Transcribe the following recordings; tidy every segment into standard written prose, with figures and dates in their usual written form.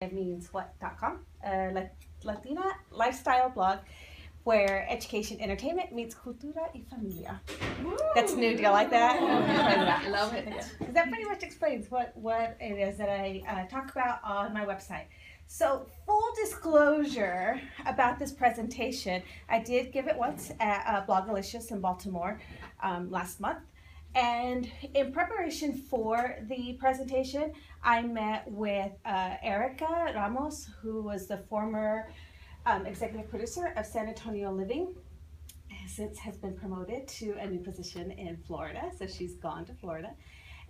What.com, Latina lifestyle blog where education, entertainment meets cultura y familia. Woo! That's new. Do you like that? I love it. Because that pretty much explains what it is that I talk about on my website. So, full disclosure about this presentation, I did give it once at Blogalicious in Baltimore last month. And in preparation for the presentation, I met with Erica Ramos, who was the former executive producer of San Antonio Living, since has been promoted to a new position in Florida, so she's gone to Florida.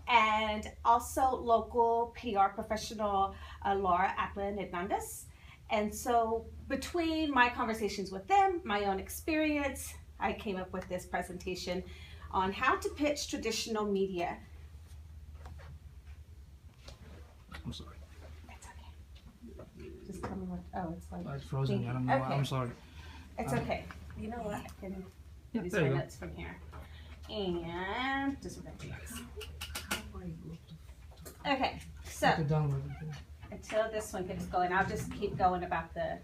And also local PR professional Laura Aplin Hernandez. And so between my conversations with them, my own experience, I came up with this presentation on how to pitch traditional media. I'm sorry. It's okay. Just tell me what, oh, it's like. It's frozen, I don't know why, I'm sorry. It's okay. You know what, I can use my notes from here. And just relax. Okay, so until this one gets going, I'll just keep going about the,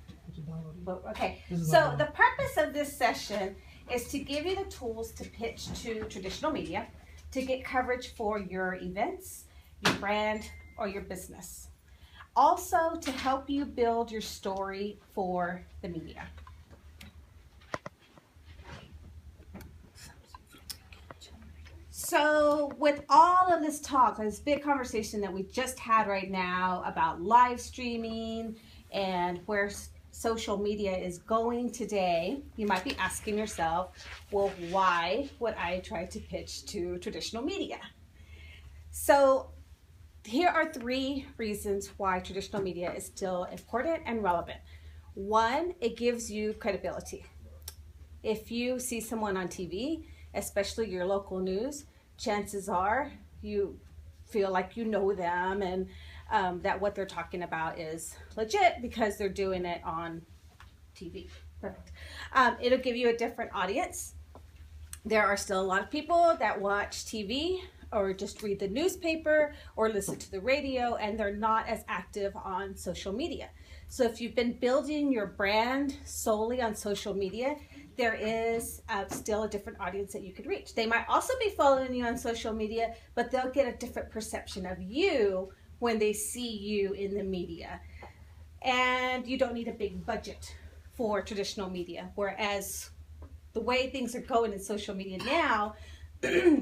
okay. So the purpose of this session is to give you the tools to pitch to traditional media to get coverage for your events, your brand, or your business. Also to help you build your story for the media. So with all of this talk, this big conversation that we just had right now about live streaming and where social media is going today, you might be asking yourself, well, why would I try to pitch to traditional media? So here are 3 reasons why traditional media is still important and relevant. 1, it gives you credibility. If you see someone on TV, especially your local news, chances are you feel like you know them and that what they're talking about is legit because they're doing it on TV. Perfect. It'll give you a different audience. There are still a lot of people that watch TV or just read the newspaper or listen to the radio, and they're not as active on social media. So if you've been building your brand solely on social media, there is still a different audience that you could reach. They might also be following you on social media, but they'll get a different perception of you when they see you in the media. And you don't need a big budget for traditional media, whereas the way things are going in social media now,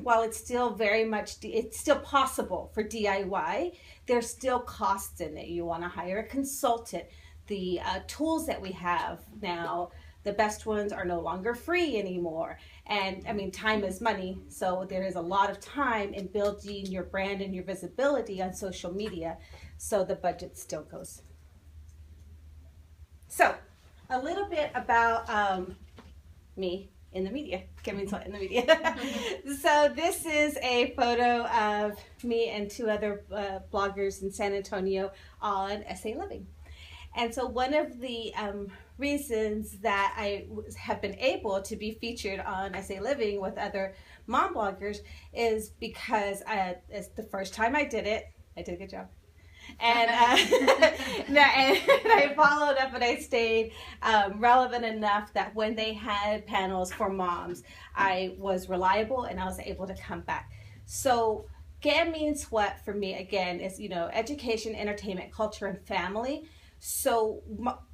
while it's still very much, it's still possible for DIY, there's still costs in it. You want to hire a consultant. The tools that we have now, the best ones are no longer free anymore. And I mean, time is money. So there is a lot of time in building your brand and your visibility on social media. So the budget still goes. So a little bit about me in the media. Kim in the media. So this is a photo of me and 2 other bloggers in San Antonio on SA Living. And so one of the reasons that I have been able to be featured on SA Living with other mom bloggers is because it's the first time I did it. I did a good job. And, and I followed up and I stayed relevant enough that when they had panels for moms, I was reliable and I was able to come back. So GAM means what for me, again, is, you know, education, entertainment, culture, and family. So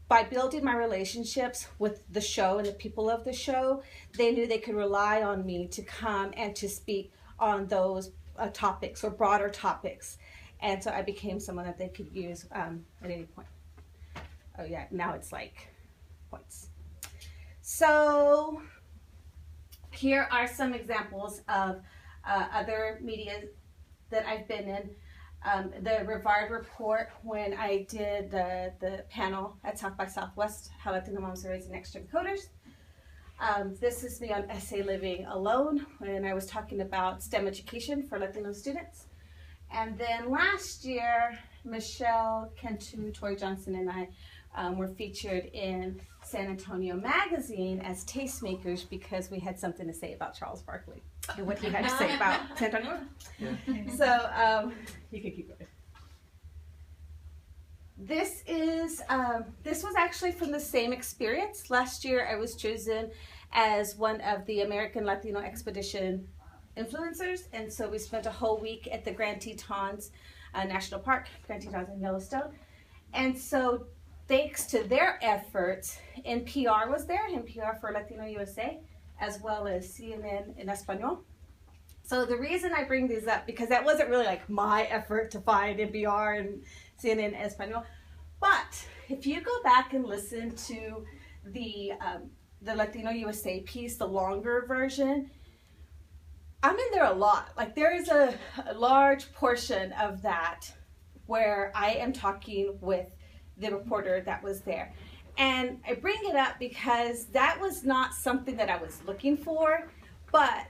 by building my relationships with the show and the people of the show, they knew they could rely on me to come and to speak on those topics or broader topics. And so I became someone that they could use at any point. Oh yeah, now it's like points. So here are some examples of other media that I've been in. The Rivard Report, when I did the panel at South by Southwest, How Latino Moms Are Raising Next Gen Coders. This is me on SA Living Alone, when I was talking about STEM education for Latino students. And then last year, Michelle Cantu, Tori Johnson, and I were featured in San Antonio Magazine as tastemakers because we had something to say about Charles Barkley and what he had to say about San Antonio. Yeah. So you can keep going. This was actually from the same experience. Last year I was chosen as one of the American Latino Expedition influencers, and so we spent a whole week at the Grand Tetons National Park, Grand Tetons in Yellowstone. And so thanks to their efforts, NPR was there, NPR for Latino USA, as well as CNN in Espanol. So the reason I bring these up, because that wasn't really like my effort to find NPR and CNN in Espanol, but if you go back and listen to the Latino USA piece, the longer version, I'm in there a lot. Like there is a large portion of that where I am talking with the reporter that was there. And I bring it up because that was not something that I was looking for, but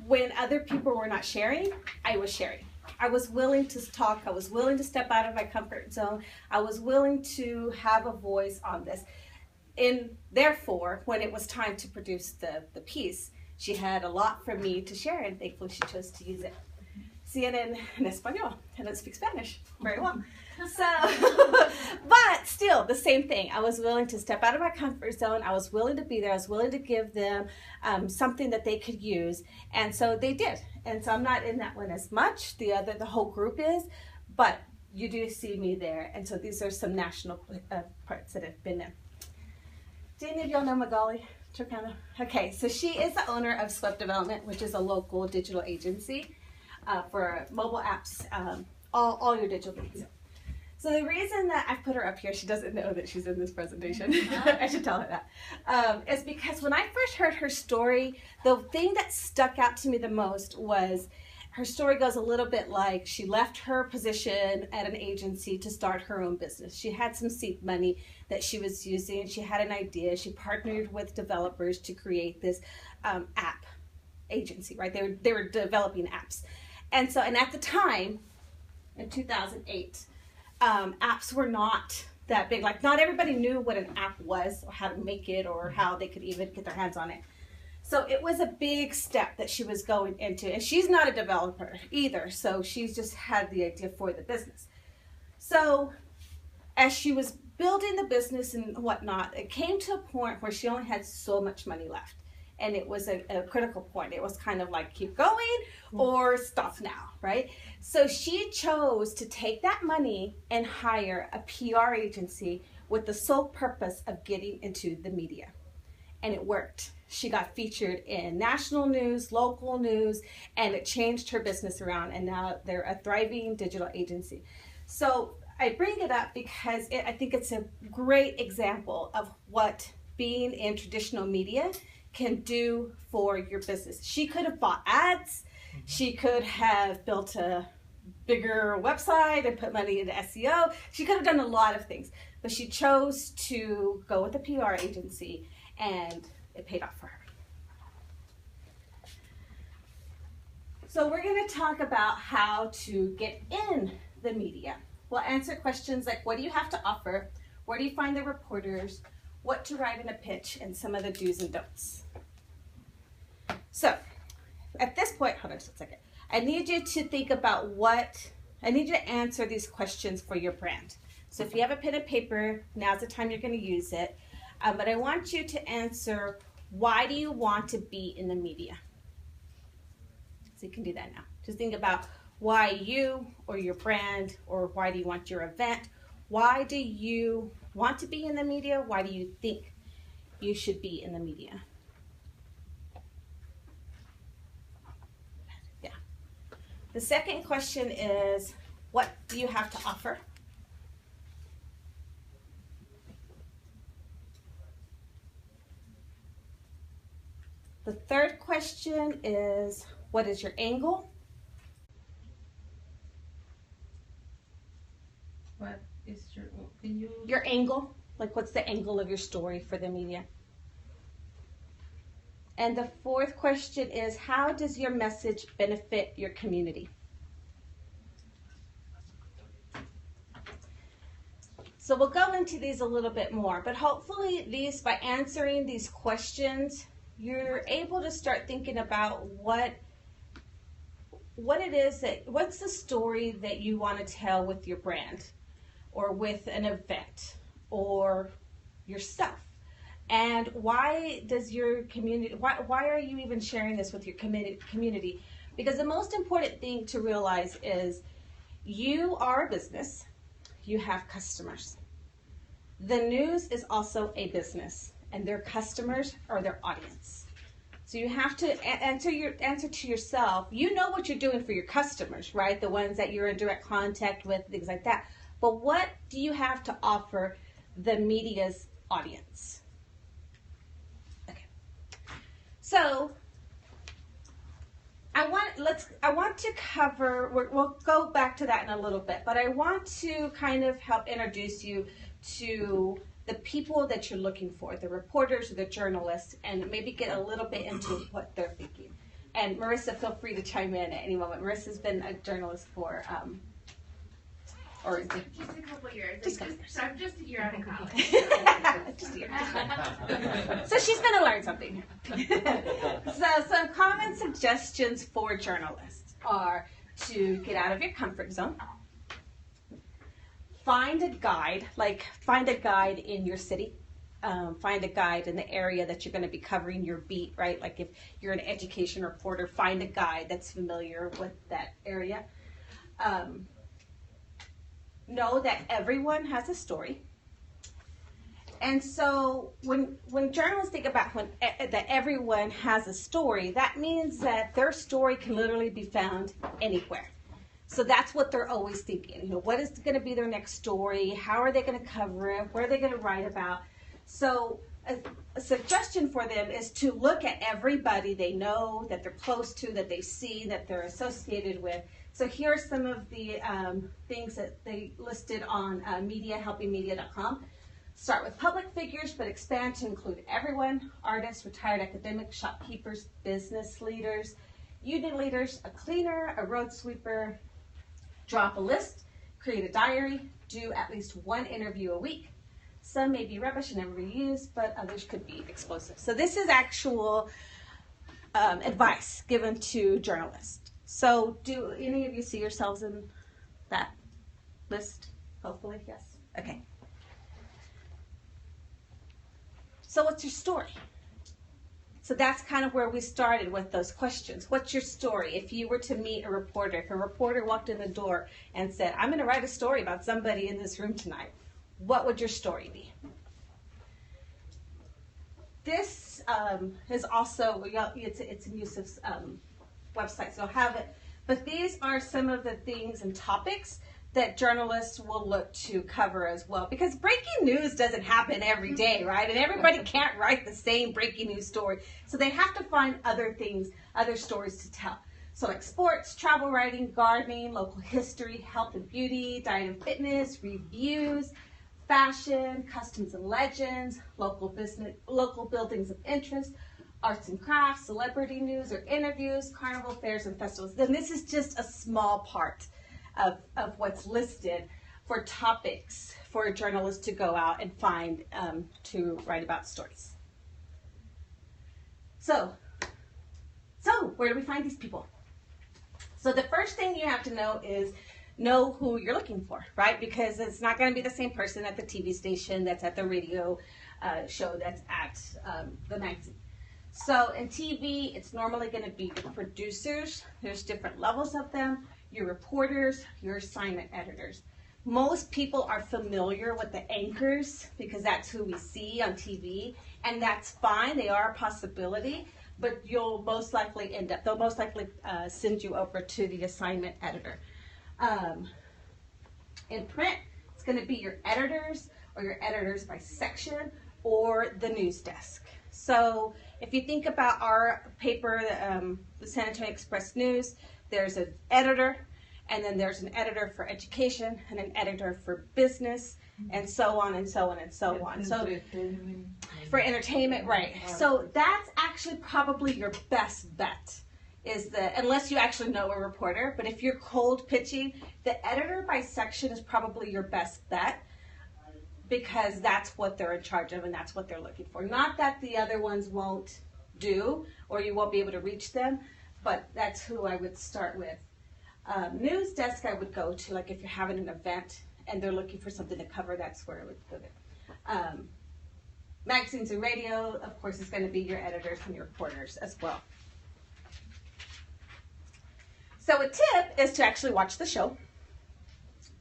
when other people were not sharing, I was sharing. I was willing to talk. I was willing to step out of my comfort zone. I was willing to have a voice on this. And therefore, when it was time to produce the piece, she had a lot for me to share, and thankfully she chose to use it. CNN en Espanol. I don't speak Spanish very well. So, but still, the same thing. I was willing to step out of my comfort zone. I was willing to be there. I was willing to give them something that they could use. And so they did. And so I'm not in that one as much. The whole group is, but you do see me there. And so these are some national parts that I've been in. Do any of y'all know Magali Turkana? Okay, so she is the owner of Swept Development, which is a local digital agency for mobile apps, all your digital needs. So the reason that I put her up here, she doesn't know that she's in this presentation. I should tell her that. Is because when I first heard her story, the thing that stuck out to me the most was her story goes a little bit like she left her position at an agency to start her own business. She had some seed money that she was using. She had an idea. She partnered with developers to create this app agency, right? They were developing apps. And at the time, in 2008, apps were not that big. Like, not everybody knew what an app was or how to make it or how they could even get their hands on it. So it was a big step that she was going into. And she's not a developer either, so she's just had the idea for the business. So as she was building the business and whatnot, it came to a point where she only had so much money left. And it was a critical point. It was kind of like, keep going or stop now, right? So she chose to take that money and hire a PR agency with the sole purpose of getting into the media. And it worked. She got featured in national news, local news, and it changed her business around. And now they're a thriving digital agency. So I bring it up because I think it's a great example of what being in traditional media can do for your business. She could have bought ads. She could have built a bigger website and put money into SEO. She could have done a lot of things, but she chose to go with a PR agency, and it paid off for her. So we're going to talk about how to get in the media. We'll answer questions like, what do you have to offer? Where do you find the reporters? What to write in a pitch, and some of the do's and don'ts. So at this point, hold on just a second. I need you to think about I need you to answer these questions for your brand. So if you have a pen and paper, now's the time you're going to use it. But I want you to answer, why do you want to be in the media? So you can do that now. Just think about why you or your brand, or why do you want your event? Why do you want to be in the media? Why do you think you should be in the media? Yeah. The second question is, what do you have to offer? The third question is, what is your angle? What is your angle? Like, what's the angle of your story for the media? And the fourth question is, how does your message benefit your community? So we'll go into these a little bit more, but hopefully by answering these questions, you're able to start thinking about what it is what's the story that you want to tell with your brand? or with an event or yourself? And why does your community, why are you even sharing this with your community? Because the most important thing to realize is you are a business, you have customers. The news is also a business, and their customers are their audience. So you have to answer to yourself. You know what you're doing for your customers, right? The ones that you're in direct contact with, things like that. But what do you have to offer the media's audience? Okay. So I want to cover. We'll go back to that in a little bit, but I want to kind of help introduce you to the people that you're looking for, the reporters or the journalists, and maybe get a little bit into what they're thinking. And Marissa, feel free to chime in at any moment. Marissa's been a journalist for, just a couple years. So I'm just a year out of college. Just a year. So she's going to learn something. So some common suggestions for journalists are to get out of your comfort zone. Find a guide in your city. Find a guide in the area that you're going to be covering your beat, right? Like if you're an education reporter, find a guide that's familiar with that area. Know that everyone has a story. And so when journalists think about that everyone has a story, that means that their story can literally be found anywhere. So that's what they're always thinking. What is going to be their next story? How are they going to cover it? What are they going to write about? So a suggestion for them is to look at everybody they know, that they're close to, that they see, that they're associated with. So here are some of the things that they listed on helpingmedia.com. Start with public figures, but expand to include everyone: artists, retired academics, shopkeepers, business leaders, union leaders, a cleaner, a road sweeper. Draw up a list, create a diary, do at least one interview a week. Some may be rubbish and never be used, but others could be explosive. So this is actual advice given to journalists. So do any of you see yourselves in that list? Hopefully, yes. Okay. So what's your story? So that's kind of where we started with those questions. What's your story? If you were to meet a reporter, if a reporter walked in the door and said, I'm going to write a story about somebody in this room tonight, what would your story be? This is also, it's in Yusuf's website, so I'll have it. But these are some of the things and topics that journalists will look to cover as well. Because breaking news doesn't happen every day, right? And everybody can't write the same breaking news story. So they have to find other things, other stories to tell. So like sports, travel writing, gardening, local history, health and beauty, diet and fitness, reviews, fashion, customs and legends, local business, local buildings of interest, arts and crafts, celebrity news or interviews, carnival fairs and festivals. Then this is just a small part of what's listed for topics for a journalist to go out and find to write about stories. So where do we find these people? So the first thing you have to know is know who you're looking for, right? Because it's not going to be the same person at the TV station that's at the radio show that's at the magazine. So in TV, it's normally going to be the producers. There's different levels of them. Your reporters, your assignment editors. Most people are familiar with the anchors because that's who we see on TV, and that's fine. They are a possibility, but they'll most likely send you over to the assignment editor. In print, it's going to be your editors or your editors by section or the news desk. So if you think about our paper, the San Antonio Express News, there's an editor, and then there's an editor for education, and an editor for business, and so on and so on and so on. So for entertainment, right. So that's actually probably your best bet, unless you actually know a reporter, but if you're cold pitching, the editor by section is probably your best bet, because that's what they're in charge of and that's what they're looking for. Not that the other ones won't do or you won't be able to reach them, but that's who I would start with. News desk I would go to, like if you're having an event and they're looking for something to cover, that's where it would go there. Magazines and radio, of course, is going to be your editors and your reporters as well. So a tip is to actually watch the show,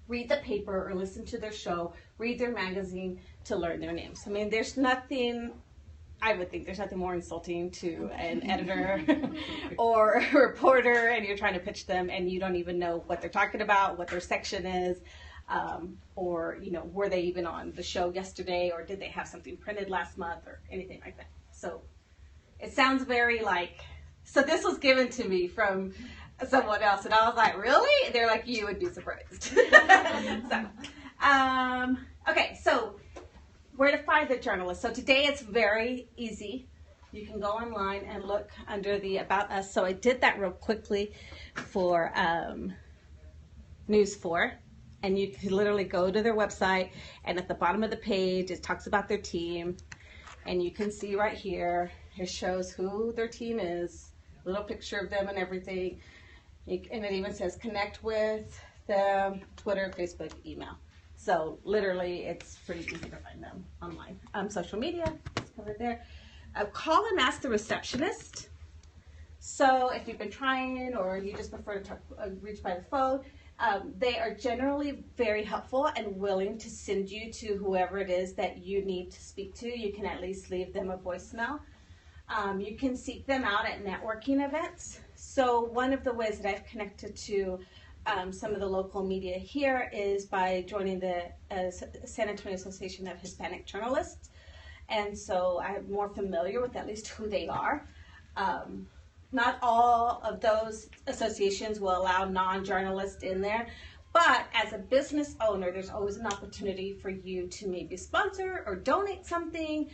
read the paper or listen to their show, read their magazine to learn their names. I mean, there's nothing, I would think there's nothing more insulting to an editor or a reporter, and you're trying to pitch them and you don't even know what they're talking about, what their section is, or, you know, were they even on the show yesterday, or did they have something printed last month or anything like that. So it sounds very like, so this was given to me from someone else, and I was like, really? They're like, you would be surprised. So, okay, so where to find the journalist. So today it's very easy. You can go online and look under the About Us. So I did that real quickly for News 4. And you can literally go to their website, and at the bottom of the page, it talks about their team. And you can see right here, it shows who their team is, little picture of them and everything. And it even says connect with them, Twitter, Facebook, email. So literally, it's pretty easy to find them online. Social media, it's covered there. Call and ask the receptionist. So if you've been trying, or you just prefer to reach by the phone, they are generally very helpful and willing to send you to whoever it is that you need to speak to. You can at least leave them a voicemail. You can seek them out at networking events. So one of the ways that I've connected to some of the local media here is by joining the San Antonio Association of Hispanic Journalists. And so I'm more familiar with at least who they are. Not all of those associations will allow non-journalists in there, but as a business owner, there's always an opportunity for you to maybe sponsor or donate something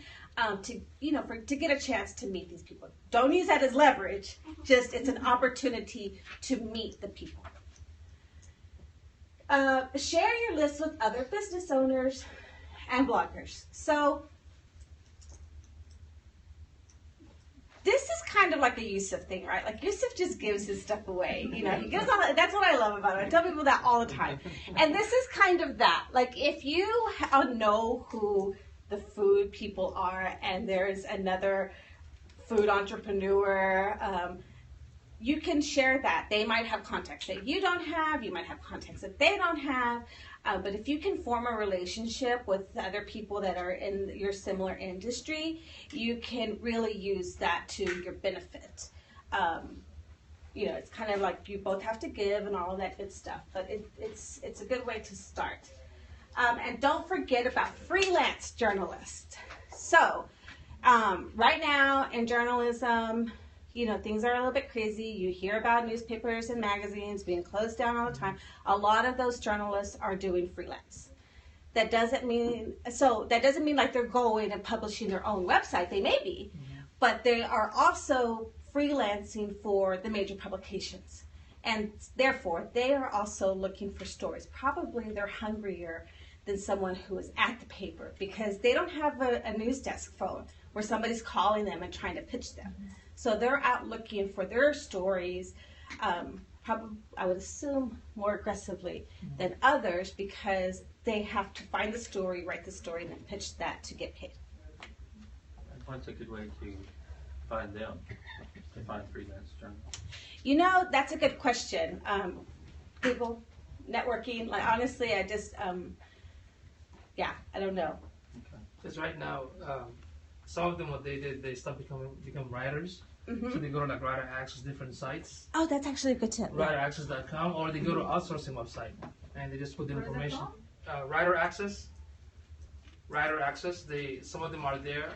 to get a chance to meet these people. Don't use that as leverage. Just it's an opportunity to meet the people. Share your list with other business owners and bloggers. So this is kind of like a Yusuf thing, right? Like Yusuf just gives his stuff away. You know, he gives all. That's what I love about it. I tell people that all the time. And this is kind of that. Like if you know who the food people are, and there's another food entrepreneur, you can share that. They might have contacts that you don't have. You might have contacts that they don't have. But if you can form a relationship with other people that are in your similar industry, you can really use that to your benefit. It's kind of like you both have to give and all of that good stuff, but it's a good way to start. And don't forget about Freelance Journalist. So right now in journalism, things are a little bit crazy. You hear about newspapers and magazines being closed down all the time. A lot of those journalists are doing freelance. That doesn't mean like they're going and publishing their own website. They may be, but they are also freelancing for the major publications. And therefore, they are also looking for stories. Probably they're hungrier than someone who is at the paper because they don't have a news desk phone where somebody's calling them and trying to pitch them. So they're out looking for their stories, probably, I would assume, more aggressively than others because they have to find the story, write the story, and then pitch that to get paid. What's a good way to find them, to find freelance journalists? That's a good question. Google, networking, like honestly, I just, I don't know. Because right now, some of them, what they did, they start become writers. Mm-hmm. So they go to like Writer Access, different sites. Oh, that's actually a good tip. WriterAccess.com, or they go to outsourcing website and they just put the information. Writer Access. Some of them are there,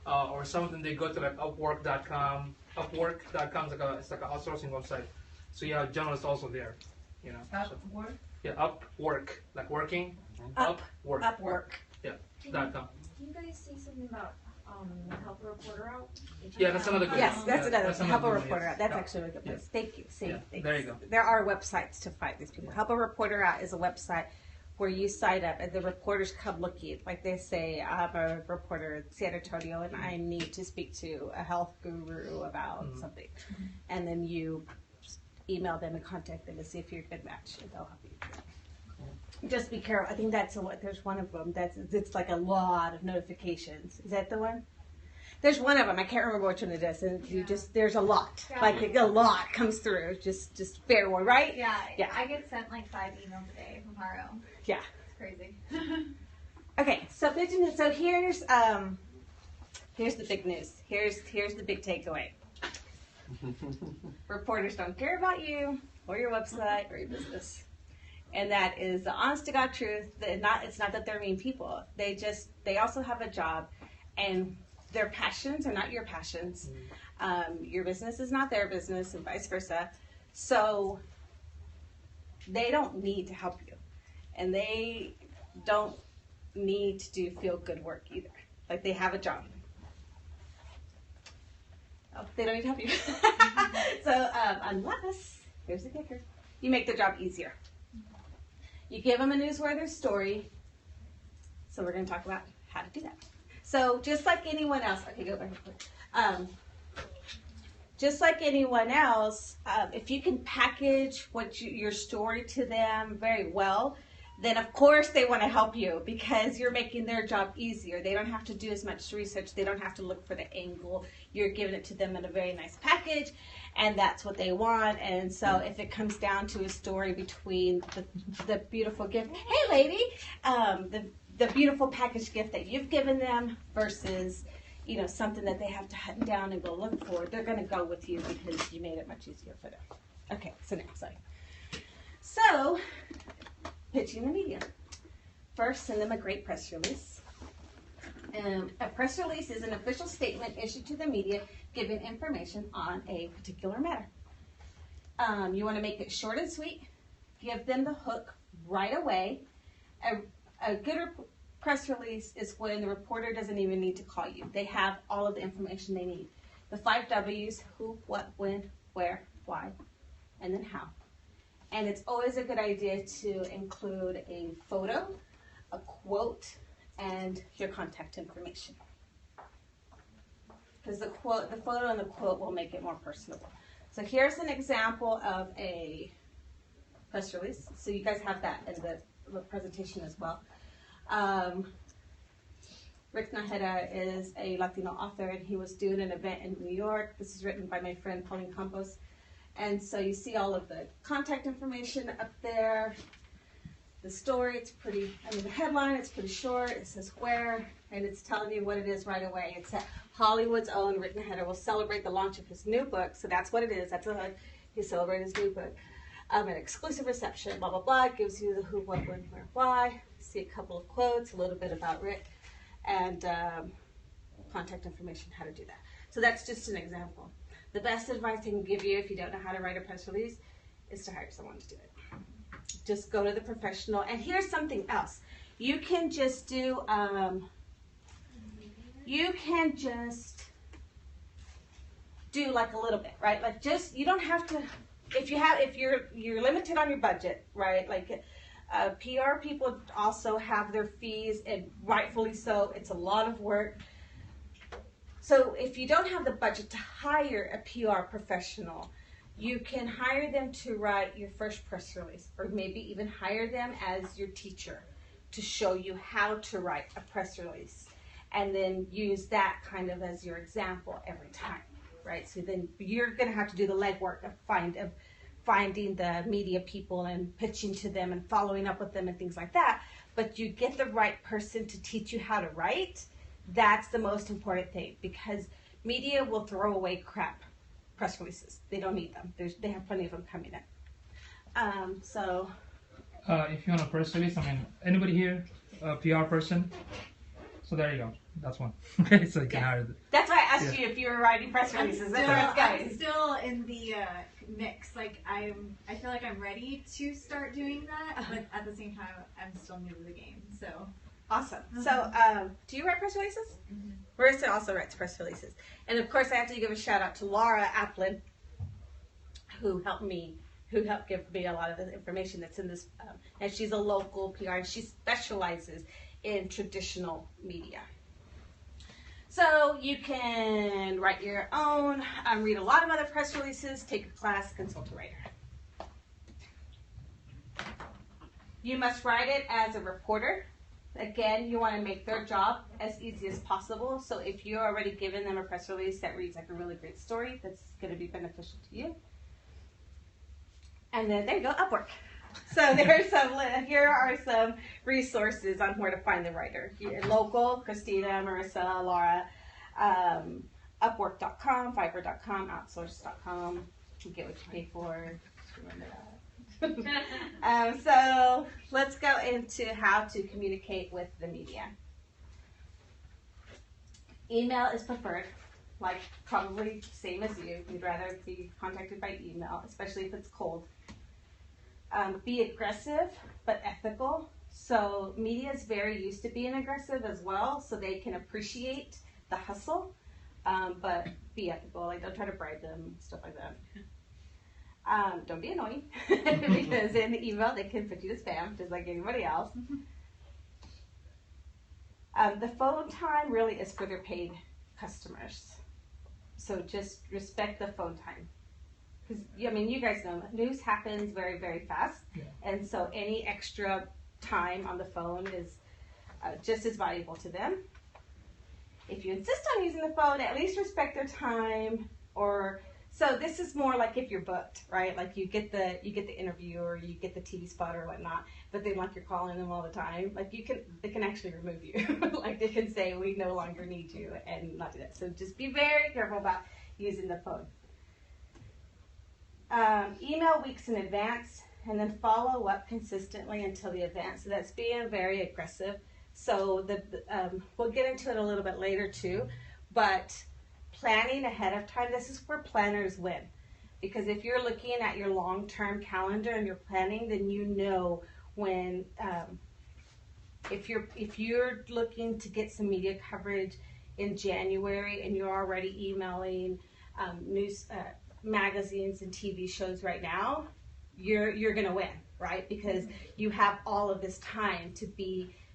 or some of them they go to like Upwork.com. Upwork.com is like an outsourcing website. So you have journalists also there. Upwork? Yeah, Upwork, like working. Upwork. Yeah. .com. Do you guys say something about help a reporter out? Yeah, that's another good Yes, one. that's another. Help a good one, reporter yes. out. That's actually a good place. Thank you. See, thanks. There you go. There are websites to find these people. Help a Reporter Out is a website where you sign up and the reporters come looking. Like they say, I'm a reporter in San Antonio and I need to speak to a health guru about something. And then you email them and contact them to see if you're a good match and they'll help you. just be careful. I think that's what. There's one of them. It's like a lot of notifications. Is that the one? There's one of them. I can't remember which one it is. And you just there's a lot. Yeah. Like a lot comes through. Just fair one, right? Yeah, Yeah. I get sent like 5 emails a day from Haro. Yeah. It's crazy. Okay. So here's the big news. Here's the big takeaway. Reporters don't care about you or your website or your business. And that is the honest to God truth. It's not that they're mean people. They also have a job, and their passions are not your passions. Your business is not their business, and vice versa. So they don't need to help you, and they don't need to do feel good work either. Like they have a job. Oh, they don't need to help you. So unless here's the kicker, you make their job easier. You give them a newsworthy story. So we're going to talk about how to do that. So just like anyone else, okay, go back real quick. Just like anyone else, if you can package your story to them very well, then of course they want to help you because you're making their job easier. They don't have to do as much research. They don't have to look for the angle. You're giving it to them in a very nice package, and that's what they want. And so if it comes down to a story between the beautiful gift, hey lady, the beautiful package gift that you've given them versus something that they have to hunt down and go look for, they're going to go with you because you made it much easier for them. Okay, so next slide. So, pitching the media. First, send them a great press release. A press release is an official statement issued to the media giving information on a particular matter. You want to make it short and sweet. Give them the hook right away. A good press release is when the reporter doesn't even need to call you. They have all of the information they need. The 5 W's: who, what, when, where, why, and then how. And it's always a good idea to include a photo, a quote, and your contact information. Because the photo and the quote will make it more personable. So here's an example of a press release. So you guys have that in the presentation as well. Rick Najera is a Latino author, and he was doing an event in New York. This is written by my friend Pauline Campos. And so you see all of the contact information up there. The story, the headline, it's pretty short. It says where, and it's telling you what it is right away. It's that Hollywood's own Rick Najera will celebrate the launch of his new book. So that's what it is. That's what he celebrated his new book. An exclusive reception, blah, blah, blah. It gives you the who, what, when, where, why. See a couple of quotes, a little bit about Rick, and contact information, how to do that. So that's just an example. The best advice I can give you if you don't know how to write a press release is to hire someone to do it. Just go to the professional. And here's something else. You can just do, like a little bit, right? Like you don't have to, if you're limited on your budget, right? Like PR people also have their fees, and rightfully so. It's a lot of work. So if you don't have the budget to hire a PR professional, you can hire them to write your first press release, or maybe even hire them as your teacher to show you how to write a press release, and then use that kind of as your example every time, right? So then you're going to have to do the legwork of finding the media people and pitching to them and following up with them and things like that. But you get the right person to teach you how to write. That's the most important thing, because media will throw away crap press releases. They don't need them. They have plenty of them coming in. If you want a press release, anybody here, a PR person? So there you go. That's one. Okay, so you can hire them. That's why I asked you if you were writing press releases. That's where it's going. I'm still in the mix. Like I feel like I'm ready to start doing that, but at the same time, I'm still new to the game. So awesome. So do you write press releases? Mm-hmm. Marissa also writes press releases, and of course, I have to give a shout out to Laura Applin, who helped give me a lot of the information that's in this. And she's a local PR, and she specializes in traditional media. So you can write your own, read a lot of other press releases, take a class, consult a writer. You must write it as a reporter. Again, you want to make their job as easy as possible. So if you're already giving them a press release that reads like a really great story, that's going to be beneficial to you. And then there you go, Upwork. So here are some resources on where to find the writer. Here, local, Christina, Marissa, Laura, Upwork.com, Fiverr.com, Outsource.com. You get what you pay for. Remember that. So let's go into how to communicate with the media. Email is preferred, like probably same as you. You'd rather be contacted by email, especially if it's cold. Be aggressive, but ethical. So media is very used to being aggressive as well, so they can appreciate the hustle, but be ethical. Like, don't try to bribe them, stuff like that. Don't be annoying, because in the email they can put you to spam, just like anybody else. The phone time really is for their paid customers. So just respect the phone time. Because, I mean, you guys know, news happens very, very fast. Yeah. And so any extra time on the phone is just as valuable to them. If you insist on using the phone, at least respect their time. Or so this is more like if you're booked, right? Like you get the interview or you get the TV spot or whatnot, but then like you're calling them all the time, like they can actually remove you. Like they can say, we no longer need you, and not do that. So just be very careful about using the phone. Email weeks in advance, and then follow up consistently until the event. So that's being very aggressive. So we'll get into it a little bit later too, but planning ahead of time, this is where planners win. Because if you're looking at your long-term calendar and you're planning, then you know when, if you're looking to get some media coverage in January and you're already emailing news magazines and TV shows right now, you're gonna win, right? Because you have all of this time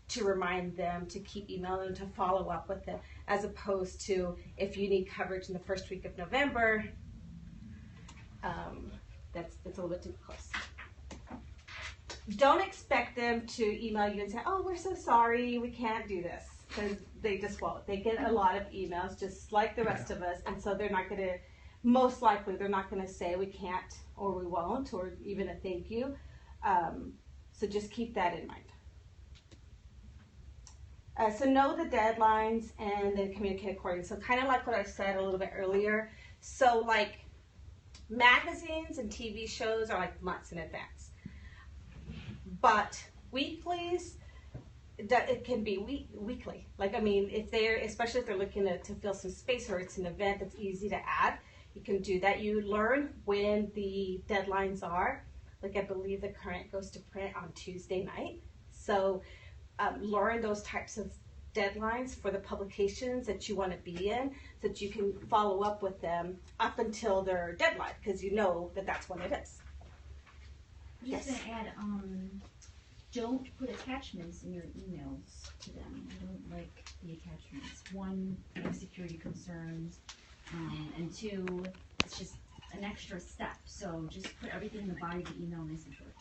to remind them, to keep emailing, to follow up with them, as opposed to if you need coverage in the first week of November, that's a little bit too close. Don't expect them to email you and say, oh, we're so sorry, we can't do this, because they just won't. They get a lot of emails just like the rest of us, and so they're not going to, most likely they're not going to say we can't or we won't or even a thank you. So just keep that in mind. So know the deadlines and then communicate accordingly. So kind of like what I said a little bit earlier. So like magazines and TV shows are like months in advance. But weeklies, it can be weekly. Like, I mean, especially if they're looking to fill some space or it's an event that's easy to add, you can do that. You learn when the deadlines are. Like I believe the current goes to print on Tuesday night. So learn those types of deadlines for the publications that you want to be in so that you can follow up with them up until their deadline, because you know that that's when it is. I'm just going to add, don't put attachments in your emails to them. I don't like the attachments. One, they have security concerns, and two, it's just an extra step. So just put everything in the body of the email nice and short.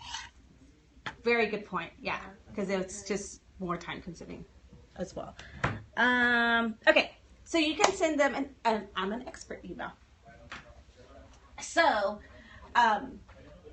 Very good point, yeah, because it's just more time consuming as well. Okay, so you can send them I'm an expert email. So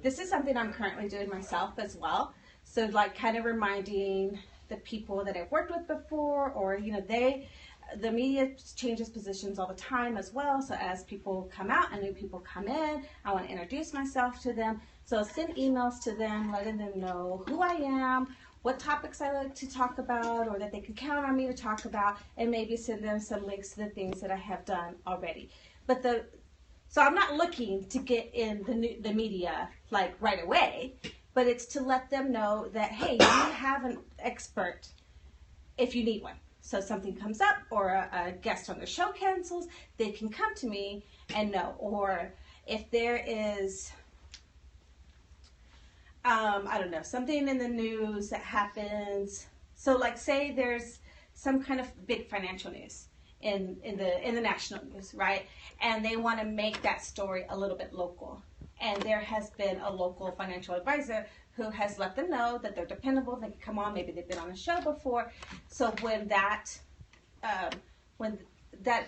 this is something I'm currently doing myself as well. So like kind of reminding the people that I've worked with before, or the media changes positions all the time as well. So as people come out and new people come in, I want to introduce myself to them. So I'll send emails to them, letting them know who I am, what topics I like to talk about, or that they can count on me to talk about, and maybe send them some links to the things that I have done already. So I'm not looking to get in the media like right away, but it's to let them know that, hey, you have an expert if you need one. So if something comes up or a guest on the show cancels, they can come to me and know. Or if there is, I don't know, something in the news that happens. So like say there's some kind of big financial news in the national news, right? And they want to make that story a little bit local. And there has been a local financial advisor who has let them know that they're dependable, they can come on, maybe they've been on a show before. So when that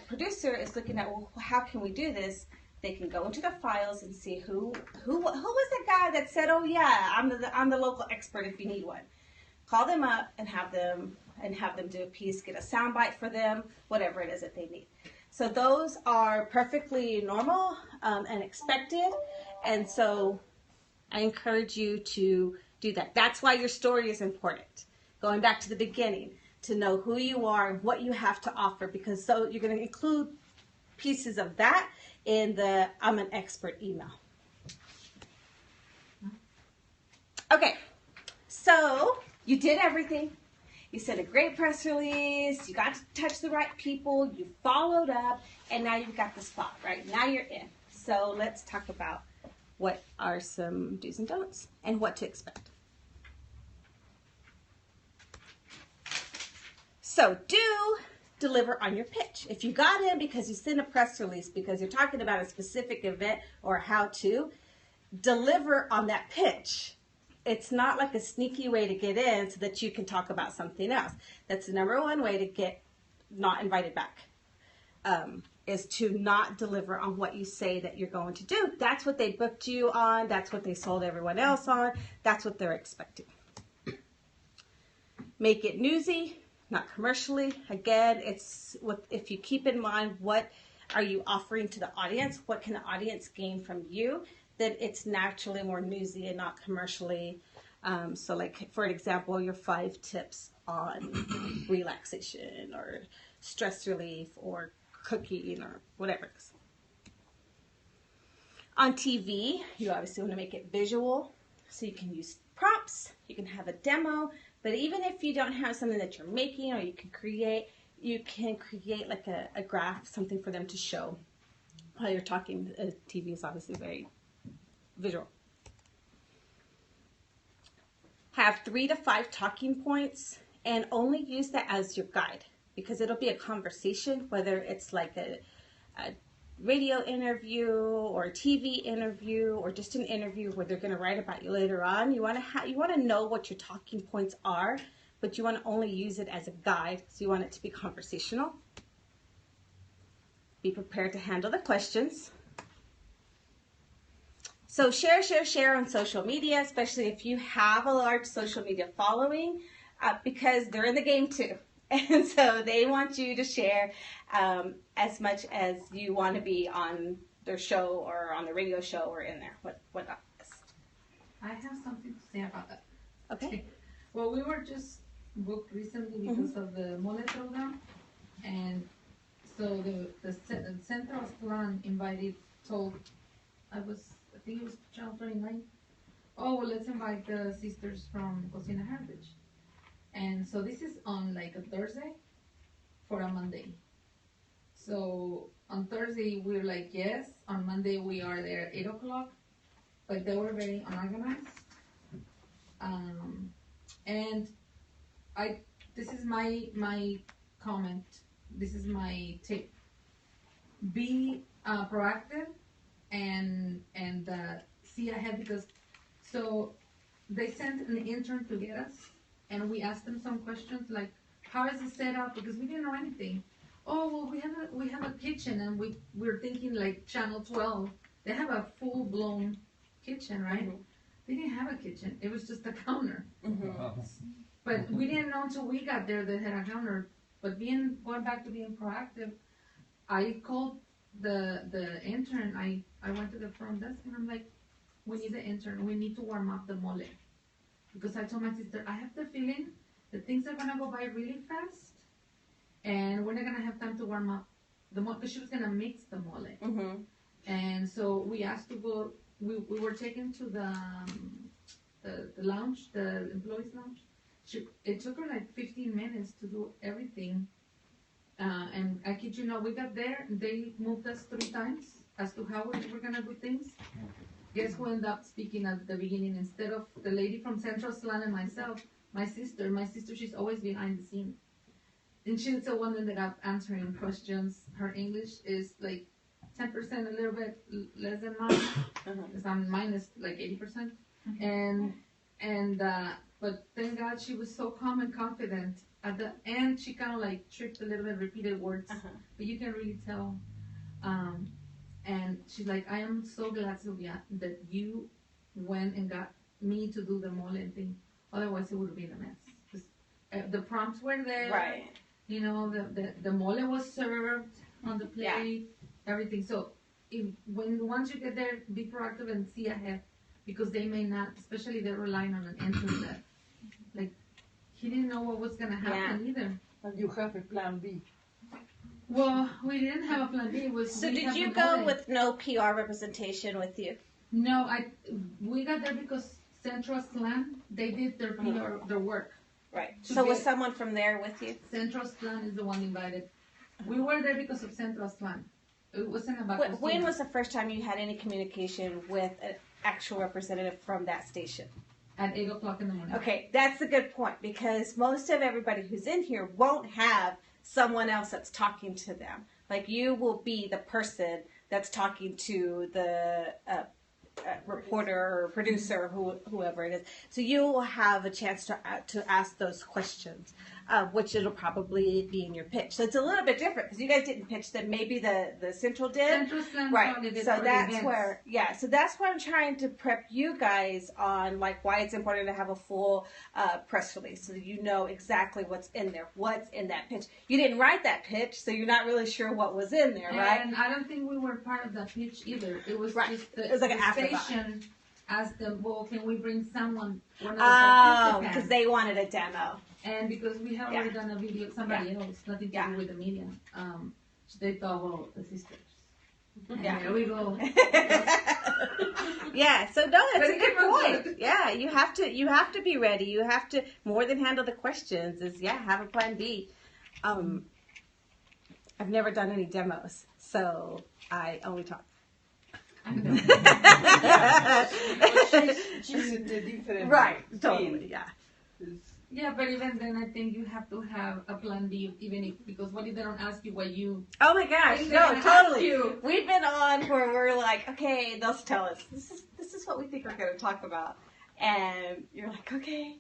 producer is looking at, well, how can we do this? They can go into the files and see who was the guy that said, oh yeah, I'm the local expert if you need one. Call them up and have them do a piece, get a soundbite for them, whatever it is that they need. So those are perfectly normal and expected, and so I encourage you to do that. That's why your story is important. Going back to the beginning, to know who you are and what you have to offer, because so you're going to include pieces of that in the I'm an expert email. Okay, so you did everything. You sent a great press release, you got to touch the right people, you followed up, and now you've got the spot, right? Now you're in. So let's talk about what are some do's and don'ts and what to expect. So deliver on your pitch. If you got in because you sent a press release, because you're talking about a specific event or how to, deliver on that pitch. It's not like a sneaky way to get in so that you can talk about something else. That's the number one way to get not invited back, is to not deliver on what you say that you're going to do. That's what they booked you on. That's what they sold everyone else on. That's what they're expecting. Make it newsy, not commercially. Again, it's if you keep in mind what are you offering to the audience, what can the audience gain from you, then it's naturally more newsy and not commercially. So like, for example, your 5 tips on relaxation or stress relief or cooking or whatever it is. On TV, you obviously want to make it visual, so you can use props, you can have a demo, but even if you don't have something that you're making or you can create like a graph, something for them to show while you're talking. TV is obviously very visual. Have 3 to 5 talking points and only use that as your guide, because it'll be a conversation, whether it's like a radio interview or a TV interview or just an interview where they're going to write about you later on. You want to know what your talking points are, but you want to only use it as a guide, so you want it to be conversational. Be prepared to handle the questions. So share on social media, especially if you have a large social media following, because they're in the game too. And so they want you to share as much as you want to be on their show or on the radio show or in there. What else? I have something to say about that. Okay. Well, we were just booked recently because of the Mole program, and so the Central Plan I think it was Channel 29. Oh, well, let's invite the sisters from Cocina Heritage. And so this is on like a Thursday for a Monday. So on Thursday we're like, yes. On Monday we are there at 8 o'clock. But they were very unorganized. And this is my comment. This is my tip. Be proactive and see ahead, because so they sent an intern to get us. And we asked them some questions like, how is it set up? Because we didn't know anything. Oh, well, we have a kitchen, and we're thinking like Channel 12. They have a full-blown kitchen, right? Mm-hmm. They didn't have a kitchen. It was just a counter. Mm-hmm. But we didn't know until we got there they had a counter. But going back to being proactive, I called the intern. I went to the front desk, and I'm like, we need the intern. We need to warm up the mole. Because I told my sister, I have the feeling that things are going to go by really fast, and we're not going to have time to warm up the mole, because she was going to mix the mole. Mm-hmm. And so we asked to go, we were taken to the lounge, the employees lounge. It took her like 15 minutes to do everything. And I kid you not, we got there, they moved us 3 times as to how we were going to do things. Guess who ended up speaking at the beginning? Instead of the lady from Central Slan and myself, my sister, she's always behind the scenes. And she's the one that ended up answering questions. Her English is like 10%, a little bit less than mine, because mine is like 80%. And And but thank God she was so calm and confident. At the end, she kind of like tripped a little bit, repeated words, but you can really tell. And she's like, I am so glad, Sylvia, that you went and got me to do the mole thing. Otherwise, it would have been a mess. 'Cause, the prompts were there. Right. You know, the mole was served on the plate, everything. So once you get there, be proactive and see ahead, because they may not, especially they're relying on an intern that, like, he didn't know what was gonna happen either. And you have a plan B. Well, we didn't have a plan B. So did you go with no PR representation with you? No, we got there because Central Slan, they did their PR, their work. Right. So was someone from there with you? Central Slan is the one invited. We were there because of Central Slan. It wasn't about When was the first time you had any communication with an actual representative from that station? At 8 o'clock in the morning. Okay, that's a good point, because most of everybody who's in here won't have someone else that's talking to them. Like, you will be the person that's talking to the reporter or producer, whoever it is. So you will have a chance to ask those questions, which it'll probably be in your pitch. So it's a little bit different, because you guys didn't pitch them. Maybe the Central did. Central Slan probably did. So that's events. where, so that's why I'm trying to prep you guys on, like, why it's important to have a full press release, so that you know exactly what's in there, what's in that pitch. You didn't write that pitch, so you're not really sure what was in there, right? And I don't think we were part of that pitch either. It was just it was like an afterthought. station asked them, well, can we bring someone? Oh, because they wanted a demo. And because we had already done a video, somebody else, nothing to do with the media. They thought, well, the sisters. And there we go. So no, that's a good point. Yeah, you have to be ready. You have to more than handle the questions. Have a plan B. I've never done any demos, so I only talk. She's in the different Right, totally, Yeah, but even then, I think you have to have a plan B, even if, because what if they don't ask you what you... Oh my gosh, They're no, gonna totally. ask you. We've been on where we're like, okay, they'll tell us, this is what we think we're going to talk about. And you're like, okay.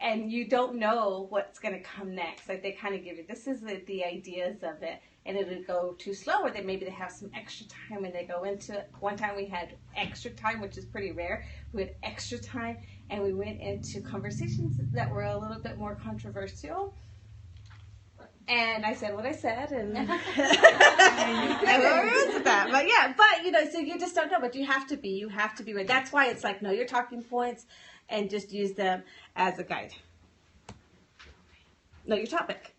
And you don't know what's going to come next. Like, they kind of give you, this is the ideas of it. And it'll go too slow, or then maybe they have some extra time when they go into it. One time we had extra time, which is pretty rare. We had extra time, and we went into conversations that were a little bit more controversial. And I said what I said, and I with that. But so you just don't know. But you have to be ready. That's why it's like, know your talking points, and just use them as a guide. Know your topic.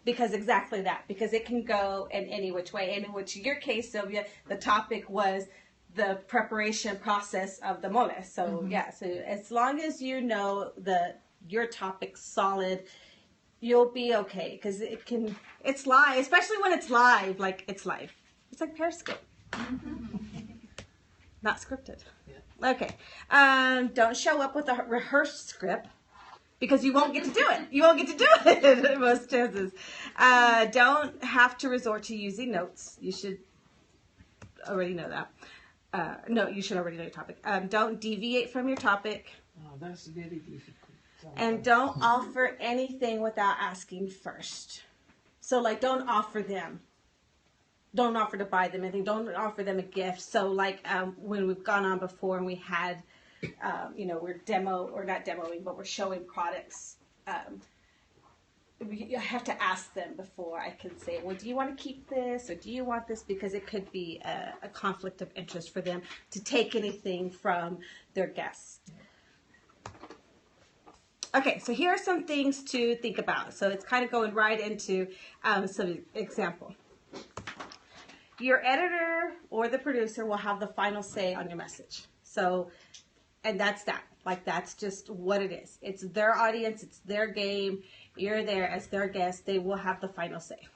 Because exactly that. Because it can go in any which way. And in which your case, Sylvia, the topic was the preparation process of the mole. So so as long as you know your topic's solid, you'll be okay. Because it's live, especially when it's live. Like, it's live. It's like Periscope. Not scripted. Yeah. Okay. Don't show up with a rehearsed script, because you won't get to do it. You won't get to do it most chances. Don't have to resort to using notes. You should already know that. No, you should already know your topic. Don't deviate from your topic. Oh, that's very difficult. And don't offer anything without asking first. So, like, don't offer them. Don't offer to buy them anything. Don't offer them a gift. So, like, when we've gone on before and we had... we're not demoing, but we're showing products. You have to ask them before I can say, well, do you want to keep this, or do you want this? Because it could be a conflict of interest for them to take anything from their guests. Okay, so here are some things to think about. So it's kind of going right into some example. Your editor or the producer will have the final say on your message. So, and that's that. Like, that's just what it is. It's their audience. It's their game. You're there as their guest. They will have the final say.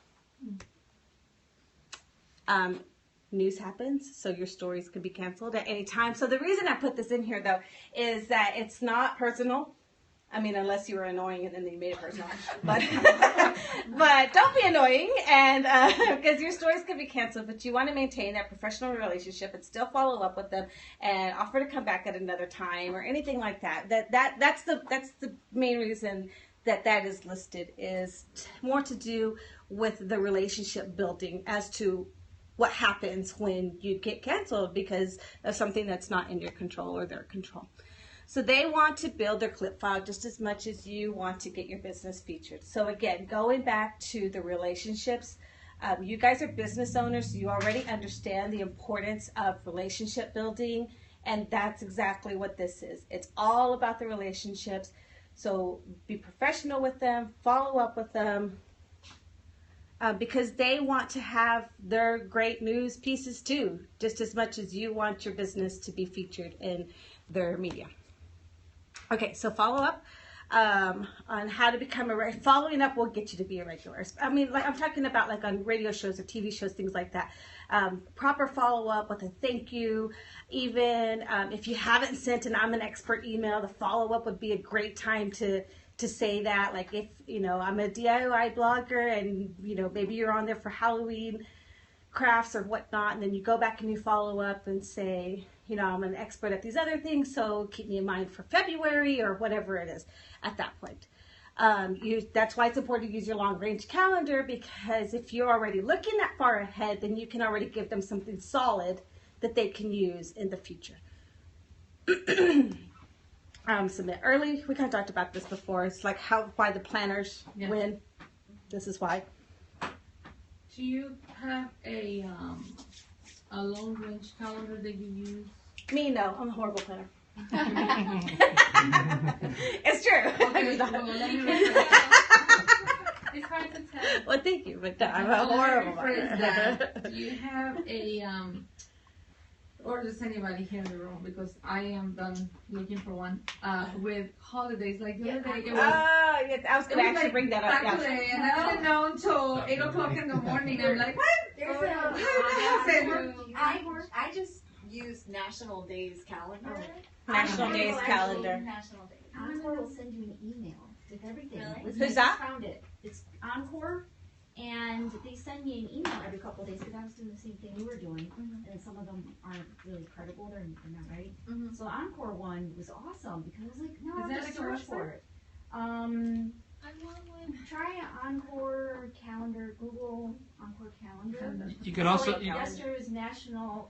News happens, so your stories can be canceled at any time. So the reason I put this in here, though, is that it's not personal. I mean, unless you were annoying and then they made it personal. But but don't be annoying, and because your stories could be canceled. But you want to maintain that professional relationship and still follow up with them and offer to come back at another time or anything like that. That's the main reason that is listed, is more to do with the relationship building as to what happens when you get canceled because of something that's not in your control or their control. So they want to build their clip file just as much as you want to get your business featured. So again, going back to the relationships, you guys are business owners, so you already understand the importance of relationship building, and that's exactly what this is. It's all about the relationships. So be professional with them, follow up with them, because they want to have their great news pieces too, just as much as you want your business to be featured in their media. Okay, so follow up on how to become a following up will get you to be a regular. I mean, like I'm talking about like on radio shows or TV shows, things like that. Proper follow up with a thank you. Even if you haven't sent an I'm an expert email, the follow up would be a great time to say that. Like if I'm a DIY blogger and maybe you're on there for Halloween crafts or whatnot, and then you go back and you follow up and say, I'm an expert at these other things, so keep me in mind for February or whatever it is at that point. That's why it's important to use your long-range calendar, because if you're already looking that far ahead, then you can already give them something solid that they can use in the future. Submit early. We kind of talked about this before. It's like why the planners win. This is why. Do you have a long-range calendar that you use? Me, no. I'm a horrible planner. It's true. Okay, well, let me It's hard to tell. Well, thank you, but I'm a horrible planner. Do you have a or does anybody here in the room, because I am done looking for one with holidays, like the other day it was. I was going to actually bring that up. Saturday, and I didn't know until 8 o'clock in the morning. I'm like, what? There's I just use National Days calendar. National Days calendar. National Days. Encore will send you an email with everything. Really? Listen, Who's that? I found it. It's Encore, and they send me an email every couple of days because I was doing the same thing you were doing, and some of them aren't really credible. They're not right. So the Encore one was awesome because I was like, no, I just search for it. I want one. Try Encore calendar. Google Encore calendar. You can also Yesterday is International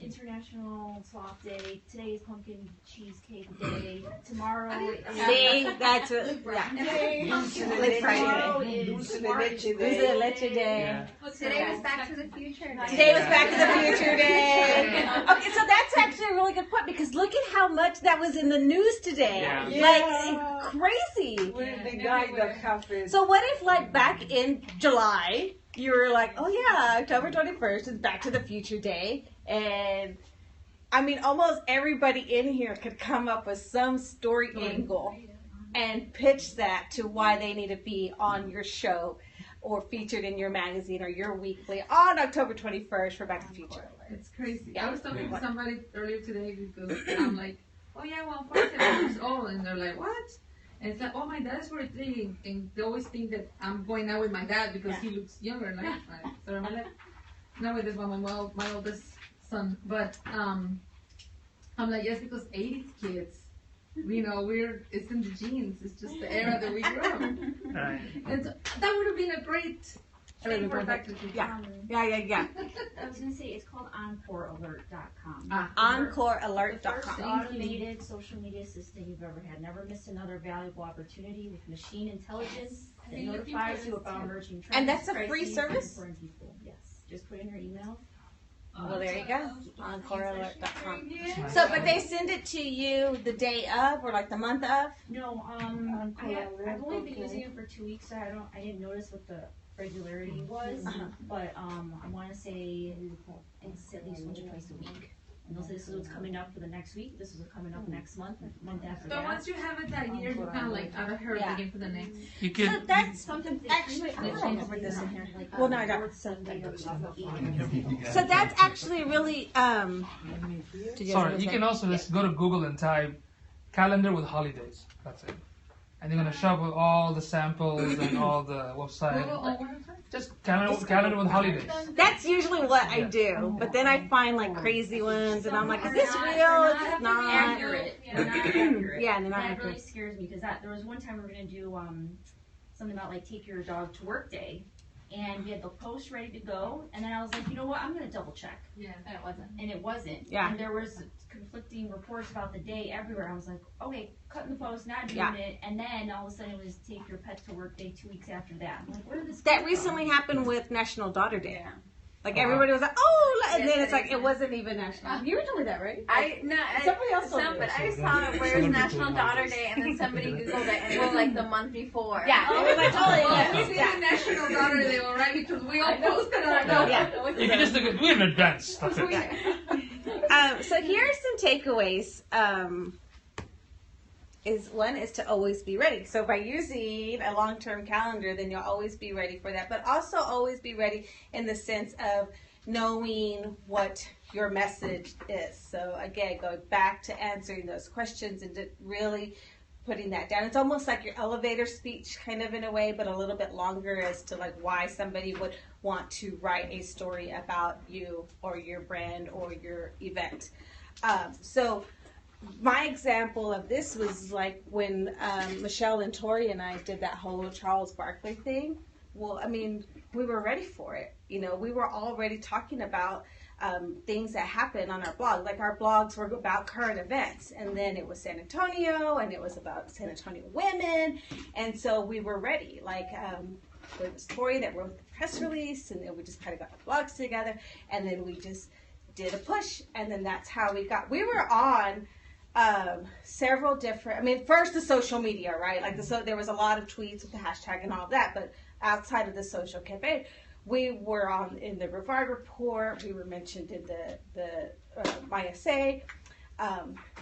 Sloth Day. Today is Pumpkin Cheesecake Day. Tomorrow is See, that's what, Tomorrow is Dulce de March. leche Dulce de leche day. Today was Back to the Future Day. Today was Back to the Future Day. Okay, so that's actually a really good point, because look at how much that was in the news today. Yeah. Like, crazy. With the guy that have it. So what if, like, back in July, you were like, oh yeah, October 21st is Back to the Future Day, and I mean, almost everybody in here could come up with some story angle and pitch that to why they need to be on your show or featured in your magazine or your weekly on October 21st for Back to the Future. It's crazy. Yeah. I was talking to somebody earlier today because I'm like, oh yeah, well, I'm 47 years old, and they're like, what? And it's like, oh, my dad is 43, and they always think that I'm going out with my dad because he looks younger. Like, so I'm like, not with this one, my oldest son, but I'm like, yes, because 80s kids, it's in the genes. It's just the era that we grew up. Right. And so that would have been a great thing for Back to the Future. Yeah. I was going to say it's called EncoreAlert.com. The first EncoreAlert.com. automated social media assistant you've ever had. Never miss another valuable opportunity with machine intelligence that notifies you about emerging trends. And that's a free crises, service? and important people. Yes. Just put in your email. Well, there you go. EncoreAlert.com. Yeah. So, but they send it to you the day of or like the month of? No, I've only been using it for 2 weeks, so I didn't notice what the regularity was, but I want to say it's at least once or twice a week. And they'll say this is what's coming up for the next week, this is what's coming up next month after So that. once you have it that year, you kind of like out of her Yeah. again for the next. You So can that's Something actually, I'm going to put this in here. Well, no, I got it. So So that's actually really, sorry. You can also just go to Google and type calendar with holidays. That's it. and they're gonna show up with all the samples and all the website. Just calendar with holidays. That's usually what I Yeah. do, but then I find like crazy ones, and I'm like, is this real? Is this not? accurate. They're not accurate. Yeah, they're not That accurate. really scares me because there was one time we were gonna do something about like take your dog to work day, and we had the post ready to go, and then I was like, you know what, I'm gonna double check, Yeah, and it wasn't. and it wasn't. Yeah. And there was conflicting reports about the day everywhere. I was like, okay, cutting the post, not doing Yeah. it, and then all of a sudden it was take your pet to work day 2 weeks after that. I'm like, where did this That come recently from? happened with National Daughter Day. Like Oh, wow. everybody was like, oh, and Yes, then it's that like is it nice. wasn't even National. You were doing that, right? Somebody else told me. but I So saw then- it where's some National people Daughter want this. Day, and then somebody googled it, and it was like the month before. Yeah, it was like totally. Well, we see Yeah. the National Daughter Day, all right? Because we all I know. posted on I know. Yeah. You can just do it in advance. That's it. So here are some takeaways. One is to always be ready. So by using a long-term calendar, then you'll always be ready for that. But also always be ready in the sense of knowing what your message is. So again, going back to answering those questions and to really putting that down. It's almost like your elevator speech kind of in a way, but a little bit longer as to like why somebody would want to write a story about you or your brand or your event. So my example of this was like when Michelle and Tori and I did that whole Charles Barkley thing. Well, I mean, we were ready for it. You know, we were already talking about things that happened on our blog. Like our blogs were about current events, and then it was San Antonio, and it was about San Antonio women, and so we were ready. Like there was Tori that wrote the press release, and then we just kind of got the blogs together, and then we just did a push, and then that's how we were on several different, I mean, first the social media, right? Like there was a lot of tweets with the hashtag and all of that, but outside of the social campaign, we were in the Brevard Report. We were mentioned in the my essay.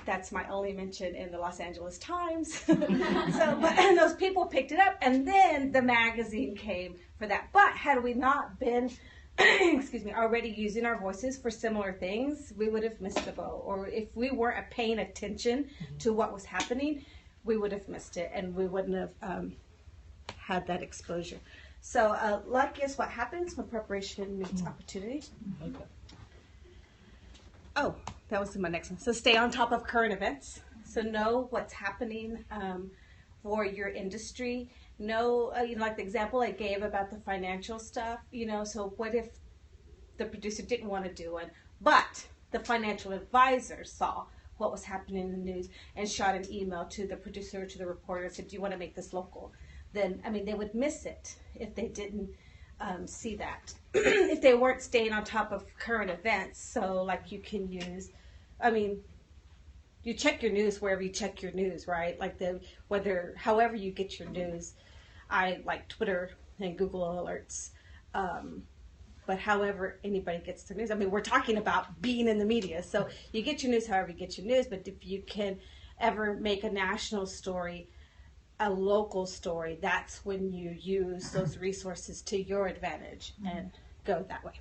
That's my only mention in the Los Angeles Times. And those people picked it up, and then the magazine came for that. But had we not been, excuse me, already using our voices for similar things, we would have missed the boat. Or if we weren't paying attention to what was happening, we would have missed it, and we wouldn't have had that exposure. So luck is what happens when preparation meets opportunity. Okay. Oh, that was my next one. So stay on top of current events. So know what's happening for your industry. Know, like the example I gave about the financial stuff, so what if the producer didn't want to do it, but the financial advisor saw what was happening in the news and shot an email to the producer, to the reporter, and said, do you want to make this local? Then, they would miss it if they didn't see that. If they weren't staying on top of current events. So, like, you can use, you check your news wherever you check your news, right? Like, however you get your news. I like Twitter and Google Alerts. But however anybody gets their news. We're talking about being in the media. So, you get your news however you get your news. But if you can ever make a national story, a local story, that's when you use those resources to your advantage and go that way.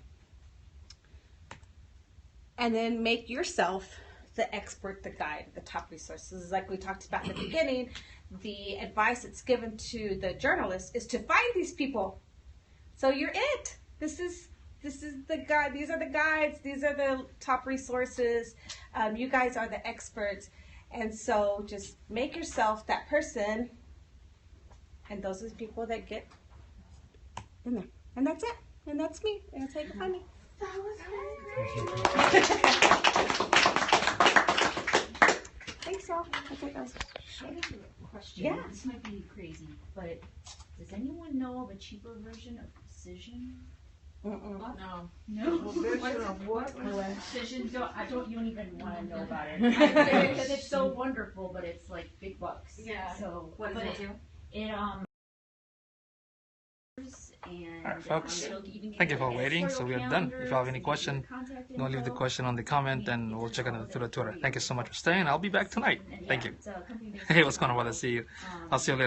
And then make yourself the expert, the guide, the top resources. Like we talked about in the beginning, the advice that's given to the journalist is to find these people. So you're it. This is the guide. These are the guides. These are the top resources. You guys are the experts. And so just make yourself that person. And those are the people that get in there. And that's it. And that's me. And that's how you can find me. That was Thanks, all. I think that was... I have a question. Yeah. This might be crazy, but does anyone know of a cheaper version of Precision? Mm-mm. No. No. Version of what? Precision, you don't even want to know about it. Because it's so wonderful, but it's like big bucks. Yeah. So What does it do? It All right, folks. Thank you for waiting. So we are done. If you have any question, don't leave the question on the comment, and we'll check it out through the Twitter. Thank you so much for staying. I'll be back tonight. Thank you. Hey, what's going on, brother? See you. I'll see you later.